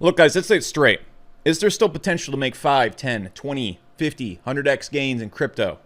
Look, guys, let's say it straight. Is there still potential to make 5, 10, 20, 50, 100x gains in crypto?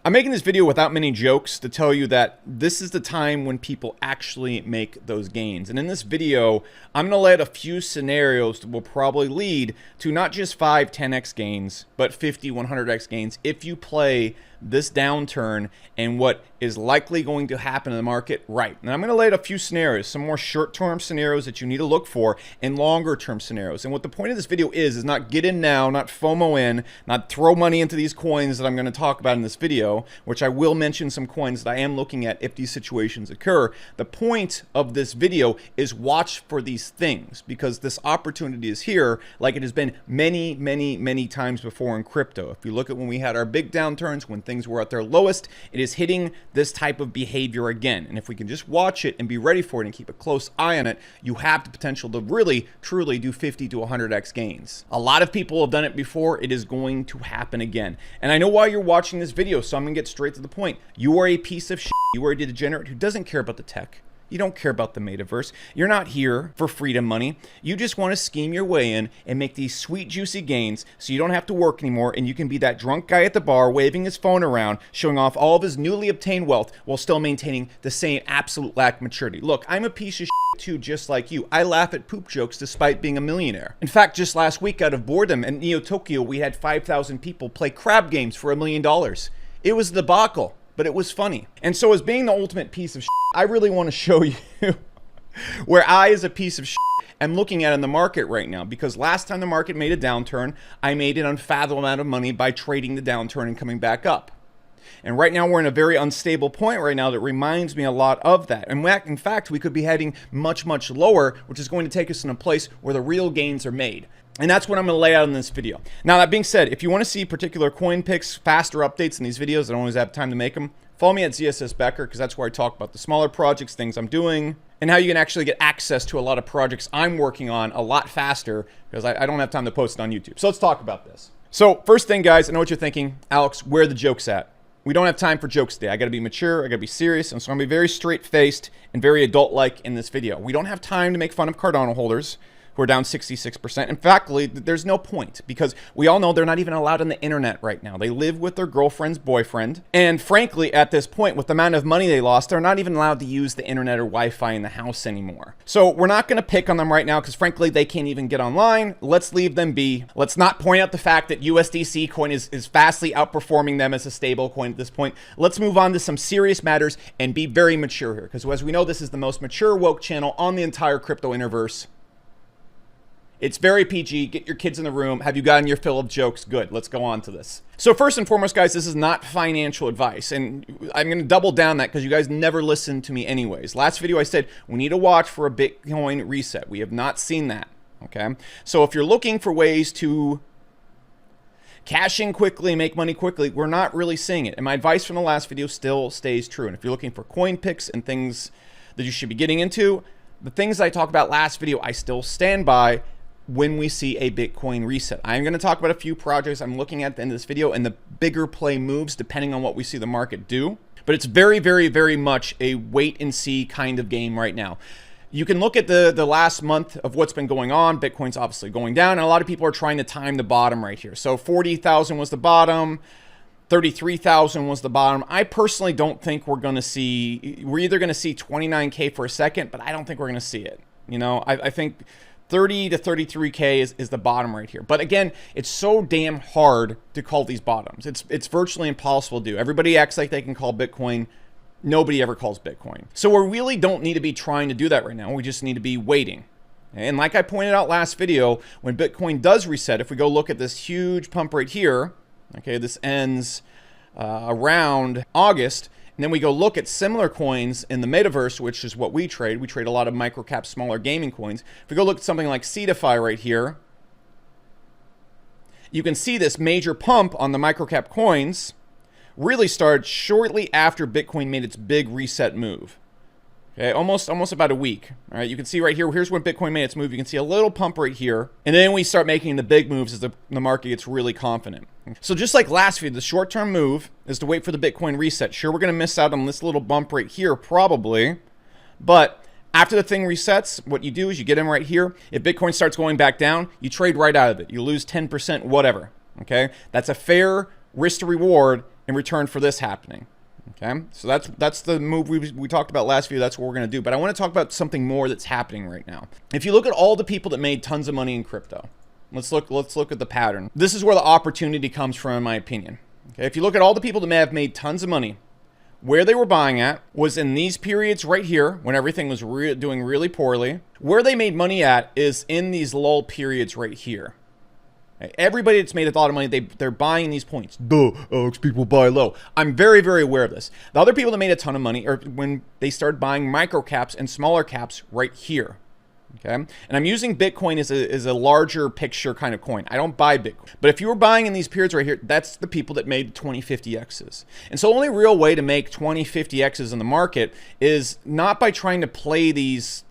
I'm making this video without many jokes to tell you that this is the time when people actually make those gains. And in this video, I'm going to lay out a few scenarios that will probably lead to not just 5, 10x gains, but 50, 100x gains if you play this downturn and what is likely going to happen in the market right. And I'm going to lay out a few scenarios, some more short-term scenarios that you need to look for and longer-term scenarios. And what the point of this video is not get in now, not FOMO in, not throw money into these coins that I'm going to talk about in this video, which I will mention some coins that I am looking at if these situations occur. The point of this video is watch for these things because this opportunity is here like it has been many, many, many times before in crypto. If you look at when we had our big downturns, when things were at their lowest, it is hitting this type of behavior again. And if we can just watch it and be ready for it and keep a close eye on it, you have the potential to really, truly do 50 to 100x gains. A lot of people have done it before. It is going to happen again. And I know why you're watching this video, so I'm going to get straight to the point. You are a piece of shit. You are a degenerate who doesn't care about the tech. You don't care about the metaverse. You're not here for freedom money. You just want to scheme your way in and make these sweet, juicy gains so you don't have to work anymore and you can be that drunk guy at the bar waving his phone around, showing off all of his newly obtained wealth while still maintaining the same absolute lack of maturity. Look, I'm a piece of shit too, just like you. I laugh at poop jokes despite being a millionaire. In fact, just last week out of boredom in Neo Tokyo, we had 5,000 people play crab games for $1 million. It was a debacle, but it was funny. And so as being the ultimate piece of shit, I really want to show you where I, as a piece of shit, am looking at in the market right now. Because last time the market made a downturn, I made an unfathomable amount of money by trading the downturn and coming back up. And right now we're in a very unstable point right now that reminds me a lot of that. And in fact, we could be heading much, much lower, which is going to take us in a place where the real gains are made. And that's what I'm going to lay out in this video. Now, that being said, if you want to see particular coin picks, faster updates in these videos, I don't always have time to make them, follow me at ZSS Becker because that's where I talk about the smaller projects, things I'm doing, and how you can actually get access to a lot of projects I'm working on a lot faster because I don't have time to post it on YouTube. So let's talk about this. So first thing, guys, I know what you're thinking. Alex, where are the jokes at? We don't have time for jokes today. I got to be mature. I got to be serious. And so I'm going to be very straight-faced and very adult-like in this video. We don't have time to make fun of Cardano holders who are down 66%. In fact, there's no point because we all know they're not even allowed on the internet right now. They live with their girlfriend's boyfriend. And frankly, at this point, with the amount of money they lost, they're not even allowed to use the internet or Wi-Fi in the house anymore. So we're not going to pick on them right now because frankly, they can't even get online. Let's leave them be. Let's not point out the fact that USDC coin is vastly outperforming them as a stable coin at this point. Let's move on to some serious matters and be very mature here because as we know, this is the most mature woke channel on the entire crypto universe. It's very PG. Get your kids in the room. Have you gotten your fill of jokes? Good. Let's go on to this. So first and foremost, guys, this is not financial advice. And I'm going to double down that because you guys never listen to me anyways. Last video I said we need to watch for a Bitcoin reset. We have not seen that. Okay. So if you're looking for ways to cash in quickly, make money quickly, we're not really seeing it. And my advice from the last video still stays true. And if you're looking for coin picks and things that you should be getting into, the things I talked about last video, I still stand by when we see a Bitcoin reset. I'm going to talk about a few projects I'm looking at the end of this video and the bigger play moves depending on what we see the market do. But it's very, very, very much a wait and see kind of game right now. You can look at the last month of what's been going on. Bitcoin's obviously going down and a lot of people are trying to time the bottom right here. So 40,000 was the bottom. 33,000 was the bottom. I personally don't think we're going to see, we're either going to see 29K for a second, but I don't think we're going to see it. You know, I think 30 to 33K is the bottom right here. But again, it's so damn hard to call these bottoms. It's virtually impossible to do. Everybody acts like they can call Bitcoin. Nobody ever calls Bitcoin. So we really don't need to be trying to do that right now. We just need to be waiting. And like I pointed out last video, when Bitcoin does reset, if we go look at this huge pump right here, okay, this ends around August. And then we go look at similar coins in the metaverse, which is what we trade. We trade a lot of microcap, smaller gaming coins. If we go look at something like CeDeFi right here, you can see this major pump on the microcap coins really started shortly after Bitcoin made its big reset move. Okay, almost about a week. All right, you can see right here, here's when Bitcoin made its move. You can see a little pump right here. And then we start making the big moves as the market gets really confident. So just like last video, the short-term move is to wait for the Bitcoin reset. Sure, we're going to miss out on this little bump right here, probably. But After the thing resets, what you do is you get in right here. If Bitcoin starts going back down, you trade right out of it. You lose 10%, whatever. Okay? That's a fair risk to reward in return for this happening. Okay? So that's the move we talked about last video. That's what we're going to do. But I want to talk about something more that's happening right now. If you look at all the people that made tons of money in crypto, let's look at the pattern. This is where the opportunity comes from, in my opinion. Okay? If you look at all the people that may have made tons of money, where they were buying at was in these periods right here when everything was doing really poorly. Where they made money at is in these lull periods right here. Okay? Everybody that's made a lot of money, they're buying these points. Duh, Alex, people buy low. I'm very, very aware of this. The other people that made a ton of money are when they started buying micro caps and smaller caps right here. Okay, and I'm using Bitcoin as a larger picture kind of coin. I don't buy Bitcoin. But if you were buying in these periods right here, that's the people that made 20, 50Xs. And so the only real way to make 20, 50Xs in the market is not by trying to play these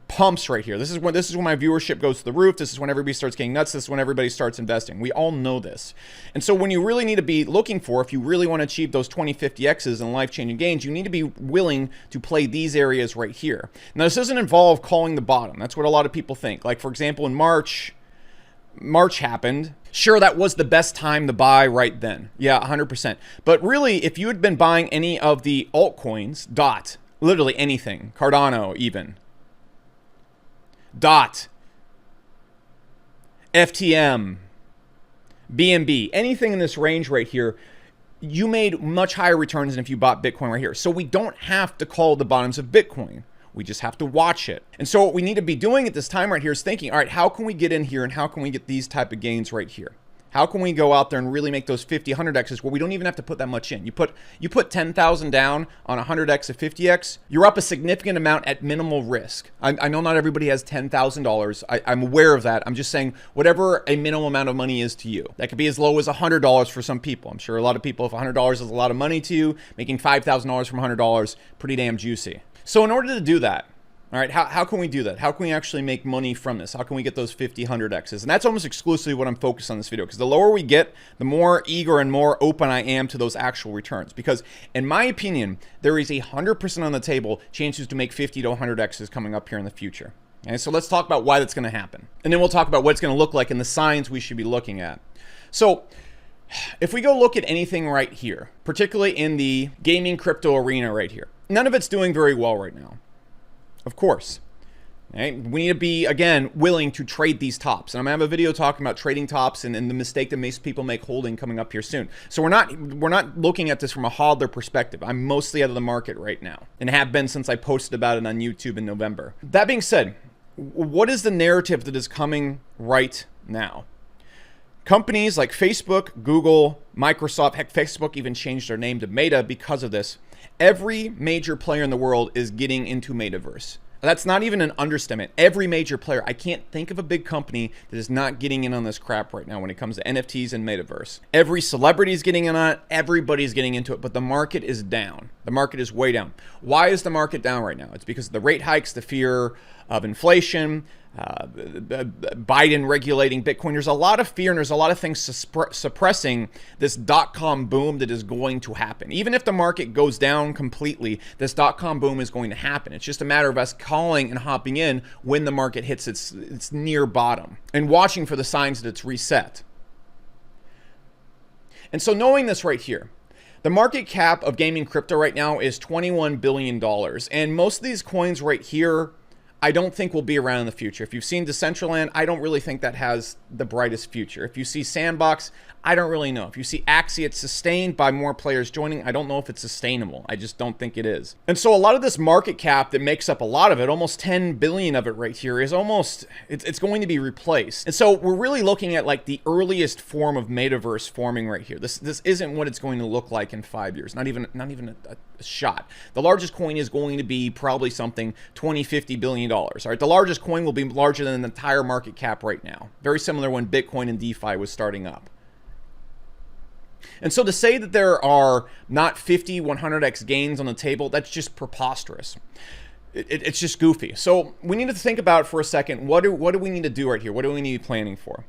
pumps right here. This is when my viewership goes to the roof. This is when everybody starts getting nuts. This is when everybody starts investing. We all know this. And so when you really need to be looking for, if you really want to achieve those 20, 50Xs and life-changing gains, you need to be willing to play these areas right here. Now, this doesn't involve calling the bottom. That's what a lot of people think. Like, for example, in March happened. Sure, that was the best time to buy right then. Yeah, 100%. But really, if you had been buying any of the altcoins, DOT, literally anything, Cardano even, DOT, FTM, BNB, anything in this range right here, you made much higher returns than if you bought Bitcoin right here. So we don't have to call the bottoms of Bitcoin. We just have to watch it. And so what we need to be doing at this time right here is thinking, all right, how can we get in here and how can we get these type of gains right here? How can we go out there and really make those 50, 100Xs where we don't even have to put that much in? You put 10,000 down on 100X of 50X, you're up a significant amount at minimal risk. I know not everybody has $10,000. I'm aware of that. I'm just saying whatever a minimum amount of money is to you. That could be as low as $100 for some people. I'm sure a lot of people, if $100 is a lot of money to you, making $5,000 from $100, pretty damn juicy. So in order to do that, all right, how can we do that? How can we actually make money from this? How can we get those 50, 100Xs? And that's almost exclusively what I'm focused on this video, because the lower we get, the more eager and more open I am to those actual returns. Because in my opinion, there is 100% on the table chances to make 50 to 100Xs coming up here in the future. Okay, so let's talk about why that's going to happen. And then we'll talk about what it's going to look like and the signs we should be looking at. So if we go look at anything right here, particularly in the gaming crypto arena right here, none of it's doing very well right now. Of course. Okay? We need to be, again, willing to trade these tops. And I'm going to have a video talking about trading tops and the mistake that most people make holding coming up here soon. So we're not looking at this from a hodler perspective. I'm mostly out of the market right now and have been since I posted about it on YouTube in November. That being said, what is the narrative that is coming right now? Companies like Facebook, Google, Microsoft, heck, Facebook even changed their name to Meta because of this. Every major player in the world is getting into Metaverse. That's not even an understatement. Every major player. I can't think of a big company that is not getting in on this crap right now when it comes to NFTs and Metaverse. Every celebrity is getting in on it. Everybody's getting into it, but the market is down. The market is way down. Why is the market down right now? It's because of the rate hikes, the fear of inflation, Biden regulating Bitcoin. There's a lot of fear and there's a lot of things suppressing this dot-com boom that is going to happen. Even if the market goes down completely, this dot-com boom is going to happen. It's just a matter of us calling and hopping in when the market hits its near bottom and watching for the signs that it's reset. And so knowing this right here, the market cap of gaming crypto right now is $21 billion. And most of these coins right here, I don't think will be around in the future. If you've seen Decentraland, I don't really think that has the brightest future. If you see Sandbox, I don't really know. If you see Axie, it's sustained by more players joining. I don't know if it's sustainable. I just don't think it is. And so a lot of this market cap that makes up a lot of it, almost 10 billion of it right here, is almost, it's going to be replaced. And so we're really looking at like the earliest form of metaverse forming right here. This isn't what it's going to look like in 5 years. Not even a shot. The largest coin is going to be probably something 20, 50 billion dollars. All right, the largest coin will be larger than the entire market cap right now. Very similar when Bitcoin and DeFi was starting up. And so to say that there are not 50, 100x gains on the table, that's just preposterous. It's just goofy. So we need to think about for a second, what do we need to do right here? What do we need to be planning for?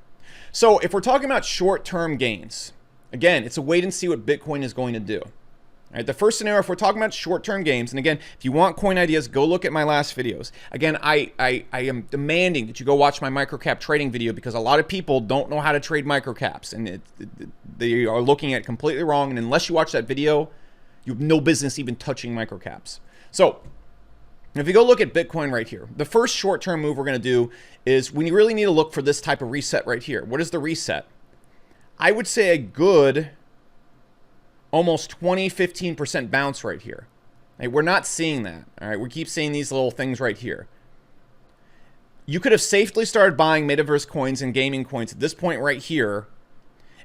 So if we're talking about short-term gains, again, it's a wait and see what Bitcoin is going to do. All right, the first scenario, if we're talking about short-term games, and again, if you want coin ideas, go look at my last videos. Again, I am demanding that you go watch my microcap trading video because a lot of people don't know how to trade microcaps, and they are looking at it completely wrong. And unless you watch that video, you have no business even touching microcaps. So if you go look at Bitcoin right here, the first short-term move we're going to do is we really need to look for this type of reset right here. What is the reset? I would say a good almost 15% bounce right here. Right, we're not seeing that. All right, we keep seeing these little things right here. You could have safely started buying metaverse coins and gaming coins at this point right here.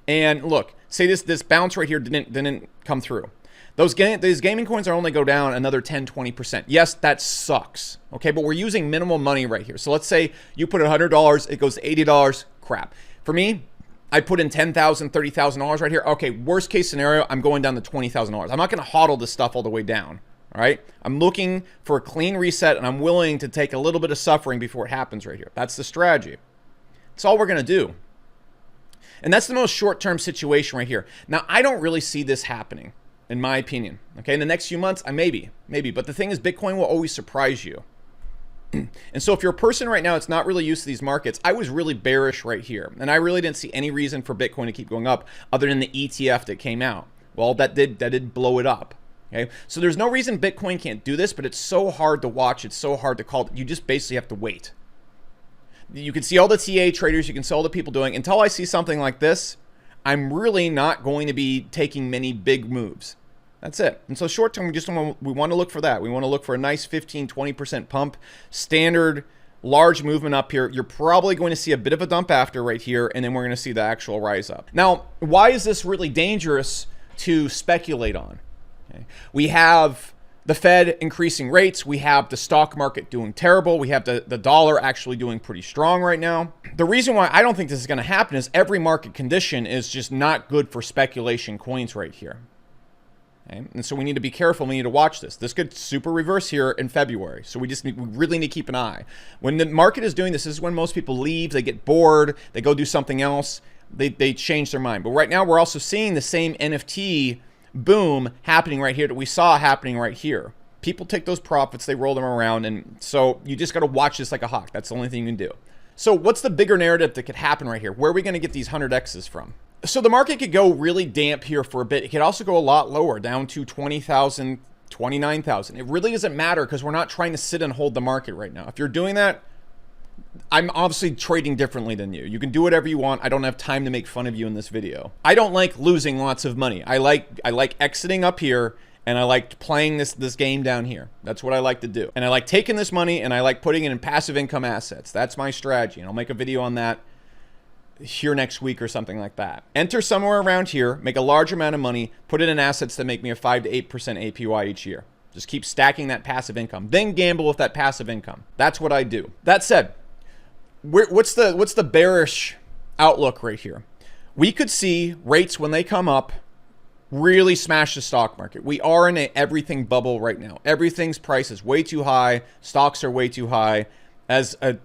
And look, say this bounce right here didn't come through. These gaming coins are only go down another 10-20%. Yes, that sucks. Okay, but we're using minimal money right here. So let's say you put $100, it goes to $80. Crap. For me, I put in $10,000, $30,000 right here. Okay, worst case scenario, I'm going down to $20,000. I'm not going to hodl this stuff all the way down. All right, I'm looking for a clean reset, and I'm willing to take a little bit of suffering before it happens right here. That's the strategy. That's all we're going to do. And that's the most short-term situation right here. Now, I don't really see this happening, in my opinion. Okay, in the next few months, maybe. But the thing is, Bitcoin will always surprise you. And so if you're a person right now that's not really used to these markets, I was really bearish right here. And I really didn't see any reason for Bitcoin to keep going up other than the ETF that came out. Well, that did blow it up. Okay, so there's no reason Bitcoin can't do this, but it's so hard to watch. It's so hard to call. You just basically have to wait. You can see all the TA traders. You can see all the people doing. Until I see something like this, I'm really not going to be taking many big moves. That's it. And so short term, we want to look for that. We want to look for a nice 15-20% pump, standard large movement up here. You're probably going to see a bit of a dump after right here, and then we're going to see the actual rise up. Now, why is this really dangerous to speculate on? Okay. We have the Fed increasing rates. We have the stock market doing terrible. We have the dollar actually doing pretty strong right now. The reason why I don't think this is going to happen is every market condition is just not good for speculation coins right here. Okay. And so we need to be careful. We need to watch this. This could super reverse here in February. So we really need to keep an eye. When the market is doing this, this is when most people leave. They get bored. They go do something else. They change their mind. But right now, we're also seeing the same NFT boom happening right here that we saw happening right here. People take those profits. They roll them around. And so you just got to watch this like a hawk. That's the only thing you can do. So what's the bigger narrative that could happen right here? Where are we going to get these 100Xs from? So the market could go really damp here for a bit. It could also go a lot lower, down to 20,000, 29,000. It really doesn't matter because we're not trying to sit and hold the market right now. If you're doing that, I'm obviously trading differently than you. You can do whatever you want. I don't have time to make fun of you in this video. I don't like losing lots of money. I like exiting up here, and I like playing this game down here. That's what I like to do. And I like taking this money and I like putting it in passive income assets. That's my strategy, and I'll make a video on that here next week or something like that. Enter somewhere around here, make a large amount of money, put it in assets that make me a 5 to 8% APY each year. Just keep stacking that passive income, then gamble with that passive income. That's what I do. That said, what's the bearish outlook right here? We could see rates when they come up really smash the stock market. We are in an everything bubble right now. Everything's price is way too high. Stocks are way too high. As a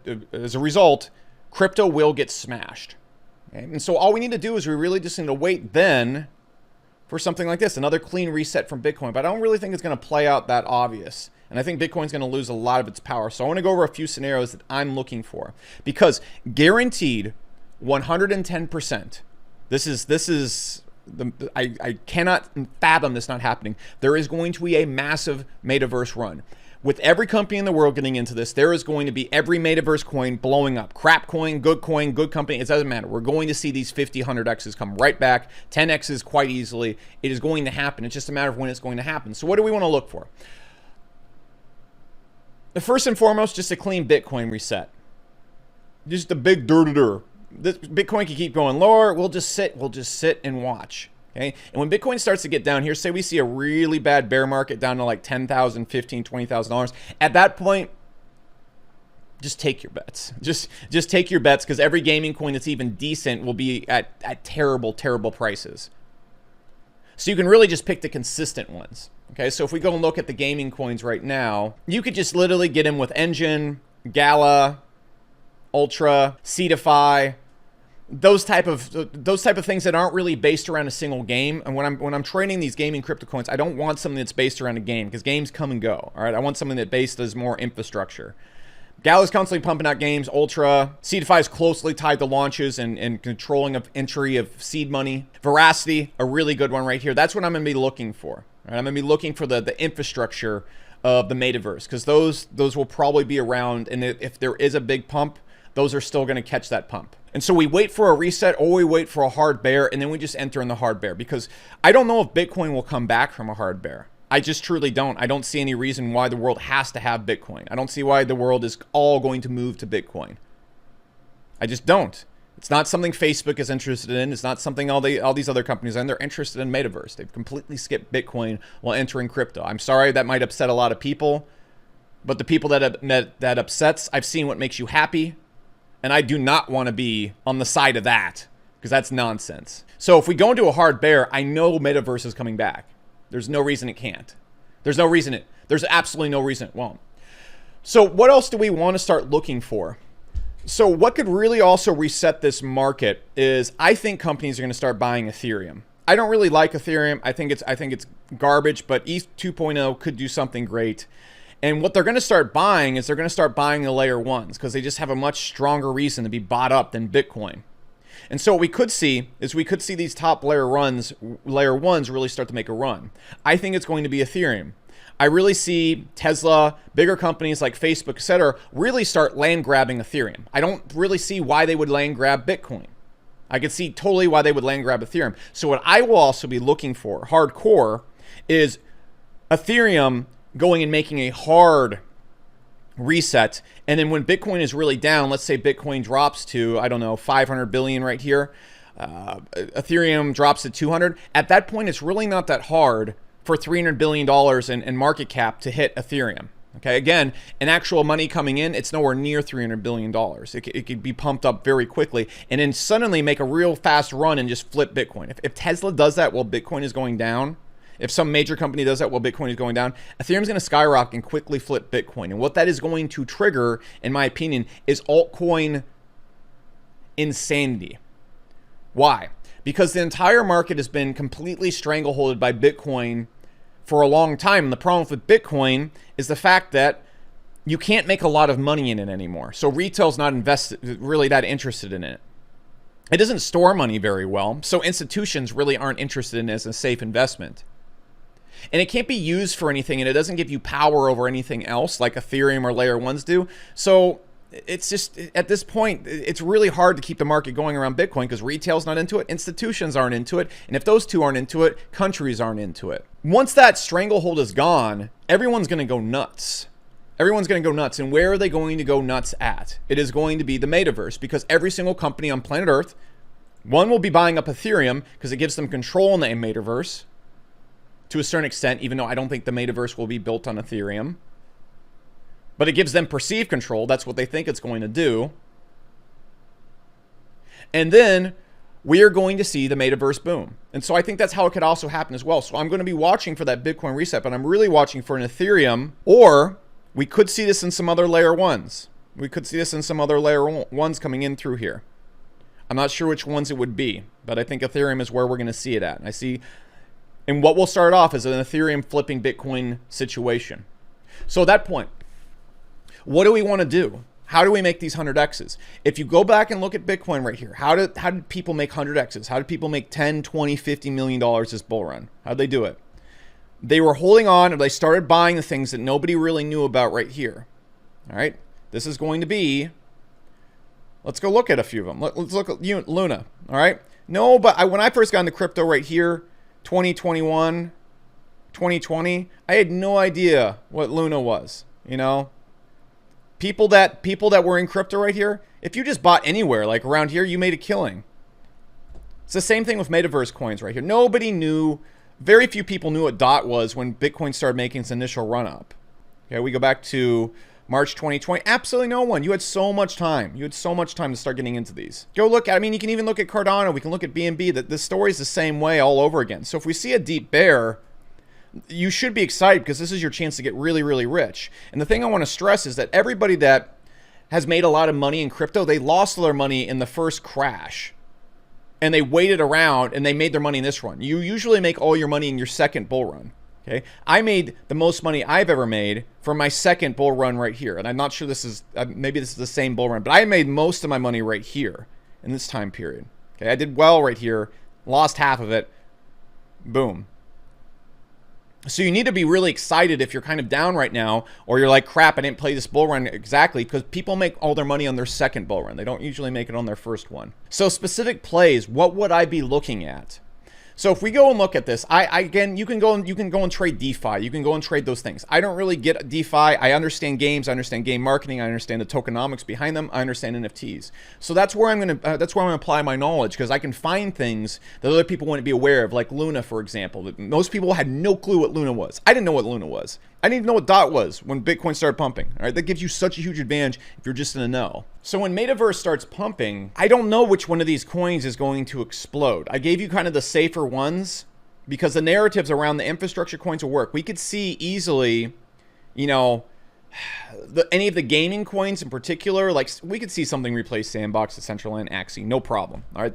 result, crypto will get smashed. Okay? And so all we need to do is we really just need to wait then for something like this, another clean reset from Bitcoin. But I don't really think it's going to play out that obvious. And I think Bitcoin's going to lose a lot of its power. So I want to go over a few scenarios that I'm looking for. Because guaranteed 110%, I cannot fathom this not happening. There is going to be a massive metaverse run. With every company in the world getting into this, there is going to be every metaverse coin blowing up. Crap coin, good company, it doesn't matter. We're going to see these 50, 100Xs come right back, 10Xs quite easily. It is going to happen. It's just a matter of when it's going to happen. So what do we want to look for? The first and foremost, just a clean Bitcoin reset. Just a big dur-dur-dur. This Bitcoin can keep going lower. We'll just sit and watch. Okay. And when Bitcoin starts to get down here, say we see a really bad bear market down to like $10,000, $15,000, $20,000. At that point, just take your bets. Just take your bets, because every gaming coin that's even decent will be at terrible, terrible prices. So you can really just pick the consistent ones. Okay. So if we go and look at the gaming coins right now, you could just literally get in with Engine, Gala, Ultra, Cetify. those type of things that aren't really based around a single game. And when I'm trading these gaming crypto coins, I don't want something that's based around a game, because games come and go. All right, I want something that based as more infrastructure. Gala's constantly pumping out games. Ultra. Seedify is closely tied to launches and controlling of entry of seed money. Veracity, a really good one right here. That's what I'm going to be looking for. Right? I'm going to be looking for the infrastructure of the metaverse, because those will probably be around. And if there is a big pump, those are still going to catch that pump. And so we wait for a reset, or we wait for a hard bear, and then we just enter in the hard bear, because I don't know if Bitcoin will come back from a hard bear. I just truly don't. I don't see any reason why the world has to have Bitcoin. I don't see why the world is all going to move to Bitcoin. I just don't. It's not something Facebook is interested in. It's not something all these other companies are in. They're interested in metaverse. They've completely skipped Bitcoin while entering crypto. I'm sorry that might upset a lot of people, but the people that upsets, I've seen what makes you happy, and I do not want to be on the side of that, because that's nonsense. So if we go into a hard bear, I know metaverse is coming back. There's no reason it can't. There's absolutely no reason it won't. So what else do we want to start looking for? So what could really also reset this market is, I think companies are going to start buying Ethereum. I don't really like Ethereum. I think it's garbage, but ETH 2.0 could do something great. And what they're going to start buying is they're going to start buying the layer ones, because they just have a much stronger reason to be bought up than Bitcoin. And so what we could see is these top layer ones really start to make a run. I think it's going to be Ethereum. I really see Tesla, bigger companies like Facebook, etc., really start land grabbing Ethereum. I don't really see why they would land grab Bitcoin. I could see totally why they would land grab Ethereum. So what I will also be looking for, hardcore, is Ethereum going and making a hard reset, and then when Bitcoin is really down, let's say Bitcoin drops to, I don't know, 500 billion right here, Ethereum drops to 200. At that point, it's really not that hard for $300 billion in market cap to hit Ethereum. Okay, again, an actual money coming in, it's nowhere near $300 billion. It could be pumped up very quickly, and then suddenly make a real fast run and just flip Bitcoin. If Tesla does that while Bitcoin is going down, if some major company does that while Bitcoin is going down, Ethereum's going to skyrocket and quickly flip Bitcoin. And what that is going to trigger, in my opinion, is altcoin insanity. Why? Because the entire market has been completely strangleholded by Bitcoin for a long time. And the problem with Bitcoin is the fact that you can't make a lot of money in it anymore. So retail's not really that interested in it. It doesn't store money very well. So institutions really aren't interested in it as a safe investment. And it can't be used for anything, and it doesn't give you power over anything else like Ethereum or layer ones do. So it's just, at this point, it's really hard to keep the market going around Bitcoin, because retail's not into it, institutions aren't into it, and if those two aren't into it, countries aren't into it. Once that stranglehold is gone, everyone's going to go nuts. Everyone's going to go nuts. And where are they going to go nuts at? It is going to be the metaverse, because every single company on planet Earth, one will be buying up Ethereum because it gives them control in the metaverse to a certain extent, even though I don't think the metaverse will be built on Ethereum. But it gives them perceived control. That's what they think it's going to do. And then we are going to see the metaverse boom. And so I think that's how it could also happen as well. So I'm going to be watching for that Bitcoin reset, but I'm really watching for an Ethereum, or we could see this in some other layer ones. We could see this in some other layer ones coming in through here. I'm not sure which ones it would be, but I think Ethereum is where we're going to see it at. And I see, and what will start off as an Ethereum flipping Bitcoin situation. So at that point, what do we want to do? How do we make these 100Xs? If you go back and look at Bitcoin right here, how did people make 100Xs? How did people make 10, 20, $50 million this bull run? How did they do it? They were holding on, and they started buying the things that nobody really knew about right here. All right, this is going to be, let's go look at a few of them. Let's look at Luna. All right, no, but when I first got into crypto right here, 2021, 2020, I had no idea what Luna was. You know, people that were in crypto right here, if you just bought anywhere like around here, you made a killing. It's the same thing with metaverse coins right here. Nobody knew, very few people knew what DOT was when Bitcoin started making its initial run up. Okay, we go back to March 2020. Absolutely no one. You had so much time. You had so much time to start getting into these. Go look at, I mean, you can even look at Cardano. We can look at BNB. That the story is the same way all over again. So if we see a deep bear, you should be excited, because this is your chance to get really, really rich. And the thing I want to stress is that everybody that has made a lot of money in crypto, they lost their money in the first crash. and they waited around and they made their money in this run. You usually make all your money in your second bull run. Okay, I made the most money I've ever made from my second bull run right here. And I'm not sure this is, maybe this is the same bull run, but I made most of my money right here in this time period. Okay, I did well right here, lost half of it, boom. So you need to be really excited if you're kind of down right now, or you're like, crap, I didn't play this bull run exactly, because people make all their money on their second bull run. They don't usually make it on their first one. So specific plays, what would I be looking at? So if we go and look at this, again, you can go and trade DeFi. You can go and trade those things. I don't really get DeFi. I understand games. I understand game marketing. I understand the tokenomics behind them. I understand NFTs. So that's where I'm gonna apply my knowledge, because I can find things that other people wouldn't be aware of, like Luna, for example. Most people had no clue what Luna was. I didn't know what Luna was. I didn't even know what DOT was when Bitcoin started pumping. All right, that gives you such a huge advantage if you're just in the know. So when Metaverse starts pumping, I don't know which one of these coins is going to explode. I gave you kind of the safer ones because the narratives around the infrastructure coins will work. We could see easily, you know, any of the gaming coins in particular, like we could see something replace Sandbox, Decentraland, Axie, no problem. All right.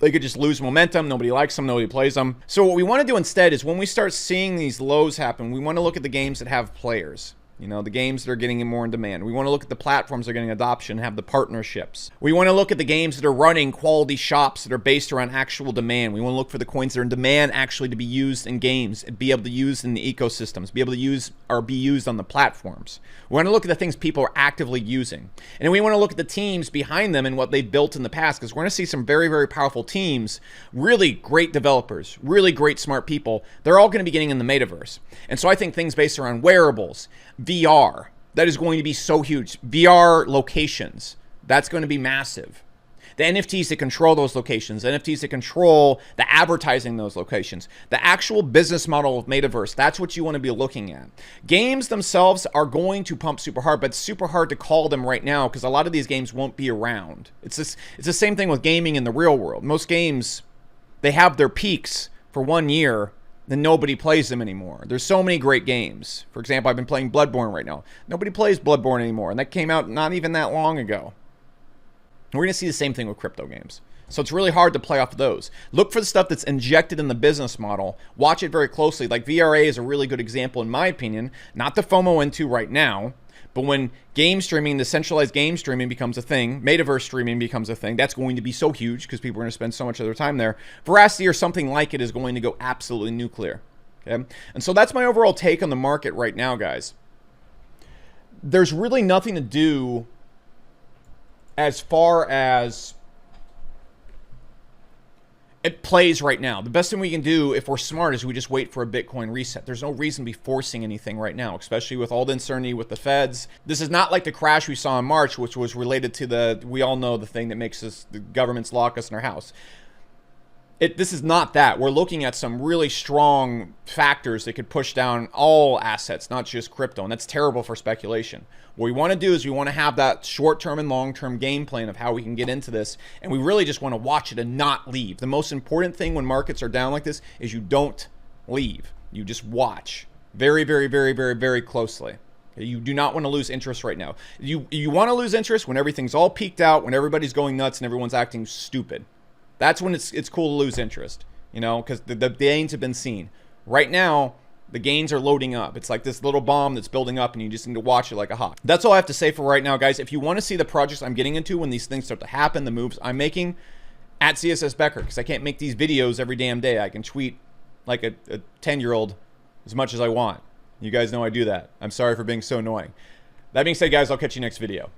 They could just lose momentum. Nobody likes them. Nobody plays them. So what we want to do instead is when we start seeing these lows happen, we want to look at the games that have players. You know, the games that are getting more in demand. We want to look at the platforms that are getting adoption, have the partnerships. We want to look at the games that are running quality shops that are based around actual demand. We want to look for the coins that are in demand actually to be used in games and be able to use in the ecosystems, be able to use or be used on the platforms. We want to look at the things people are actively using. And then we want to look at the teams behind them and what they've built in the past, because we're going to see some very, very powerful teams, really great developers, really great smart people. They're all going to be getting in the metaverse. And so I think things based around wearables, VR, that is going to be so huge. VR locations, that's going to be massive. The NFTs that control those locations, NFTs that control the advertising those locations, the actual business model of Metaverse, that's what you want to be looking at. Games themselves are going to pump super hard, but it's super hard to call them right now because a lot of these games won't be around. It's the same thing with gaming in the real world. Most games, they have their peaks for 1 year, then nobody plays them anymore. There's so many great games. For example, I've been playing Bloodborne right now. Nobody plays Bloodborne anymore, and that came out not even that long ago. And we're going to see the same thing with crypto games. So it's really hard to play off of those. Look for the stuff that's injected in the business model. Watch it very closely. Like VRA is a really good example, in my opinion. Not to FOMO into right now, but when game streaming, the centralized game streaming becomes a thing, metaverse streaming becomes a thing, that's going to be so huge because people are going to spend so much of their time there. Veracity or something like it is going to go absolutely nuclear. Okay? And so that's my overall take on the market right now, guys. There's really nothing to do as far as it plays right now. The best thing we can do if we're smart is we just wait for a Bitcoin reset. There's no reason to be forcing anything right now, especially with all the uncertainty with the feds. This is not like the crash we saw in March, which was related to we all know the thing that makes the governments lock us in our house. This is not that. We're looking at some really strong factors that could push down all assets, not just crypto, and that's terrible for speculation. What we want to do is we want to have that short-term and long-term game plan of how we can get into this, and we really just want to watch it and not leave. The most important thing when markets are down like this is you don't leave. You just watch very, very, very, very, very closely. You do not want to lose interest right now. You want to lose interest when everything's all peaked out, when everybody's going nuts and everyone's acting stupid. That's when it's cool to lose interest, you know, because the gains have been seen. Right now, the gains are loading up. It's like this little bomb that's building up, and you just need to watch it like a hawk. That's all I have to say for right now, guys. If you want to see the projects I'm getting into when these things start to happen, the moves I'm making, at CSS Becker, because I can't make these videos every damn day. I can tweet like a 10-year-old as much as I want. You guys know I do that. I'm sorry for being so annoying. That being said, guys, I'll catch you next video.